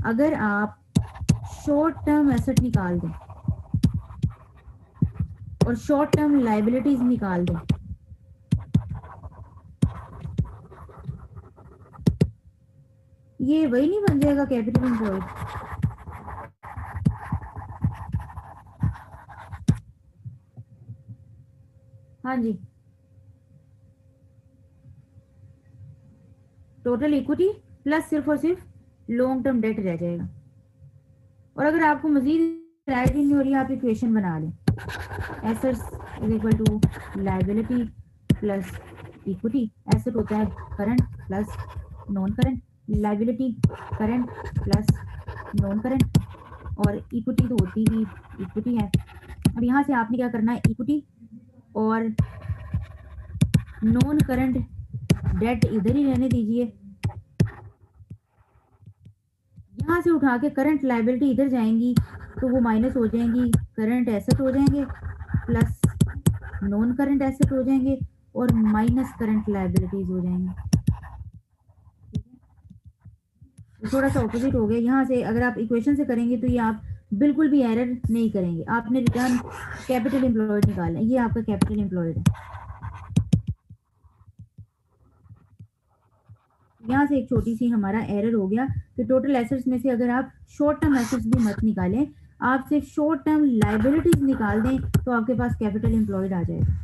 अगर आप शॉर्ट टर्म एसेट निकाल दें और शॉर्ट टर्म लाइबिलिटीज निकाल दें, ये वही नहीं बन जाएगा कैपिटल एम्प्लॉयड। हाँ जी, टोटल इक्विटी प्लस सिर्फ और सिर्फ लॉन्ग टर्म डेट रह जाएगा। और अगर आपको मजीद क्लैरिटी नहीं हो रही, आप इक्वेशन बना लें, assets is equal to liability plus equity. Asset होता है current plus non current, liability current plus non current, और इक्विटी तो होती ही इक्विटी है। अब यहाँ से आपने क्या करना है, इक्विटी और नॉन करंट डेट इधर ही रहने दीजिए, यहाँ से उठा के करंट लाइबिलिटी इधर जाएंगी तो वो माइनस हो जाएंगी, करंट एसेट हो जाएंगे प्लस नॉन करंट एसेट हो जाएंगे और माइनस करंट लाइबिलिटीज हो जाएंगे। थोड़ा सा ऑपोजिट हो गया। यहाँ से अगर आप इक्वेशन से करेंगे तो ये आप बिल्कुल भी एरर नहीं करेंगे। आपने रिटर्न कैपिटल एम्प्लॉयड निकालना है, ये आपका कैपिटल एम्प्लॉयड है। यहाँ से एक छोटी सी हमारा एरर हो गया कि टोटल एसेट्स में से अगर आप शॉर्ट टर्म एसेट्स भी मत निकालें, आप सिर्फ शॉर्ट टर्म लाइबिलिटीज निकाल दें तो आपके पास कैपिटल एम्प्लॉयड आ जाएगा।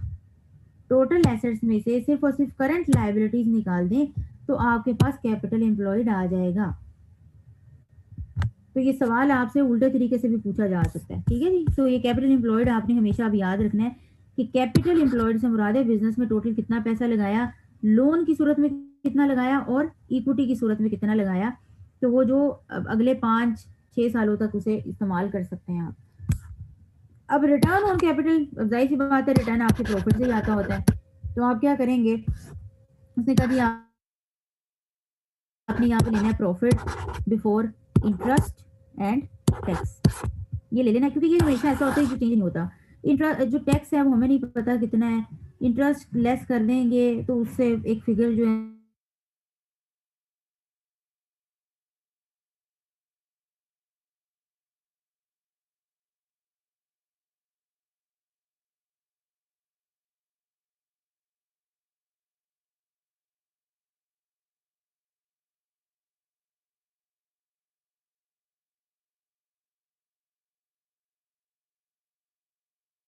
टोटल एसेट्स में से सिर्फ और सिर्फ करंट लाइबिलिटीज निकाल दें तो आपके पास कैपिटल एम्प्लॉयड आ जाएगा। तो ये सवाल आपसे उल्टे तरीके से भी पूछा जा सकता है, ठीक है जी। तो ये कैपिटल एम्प्लॉयड आपने हमेशा अब याद रखना है कि कैपिटल एम्प्लॉयड से मुराद है बिजनेस में टोटल कितना पैसा लगाया, लोन की सूरत में कितना लगाया और इक्विटी की सूरत में कितना लगाया। तो वो जो अगले 5-6 सालों तक उसे इस्तेमाल कर सकते हैं आप। अब रिटर्न ऑन कैपिटल, जाहिर सी बात है रिटर्न आपके प्रॉफिट से ही आता होता है। तो आप क्या करेंगे, उसने कहा जी आपने यहाँ पे लेना है profit before interest and tax, ये ले लेना, क्योंकि ये हमेशा ऐसा होता है जो चेंज नहीं होता। इंटरेस्ट जो टैक्स है वो हमें नहीं पता कितना है, इंटरेस्ट लेस कर देंगे तो उससे एक फिगर जो है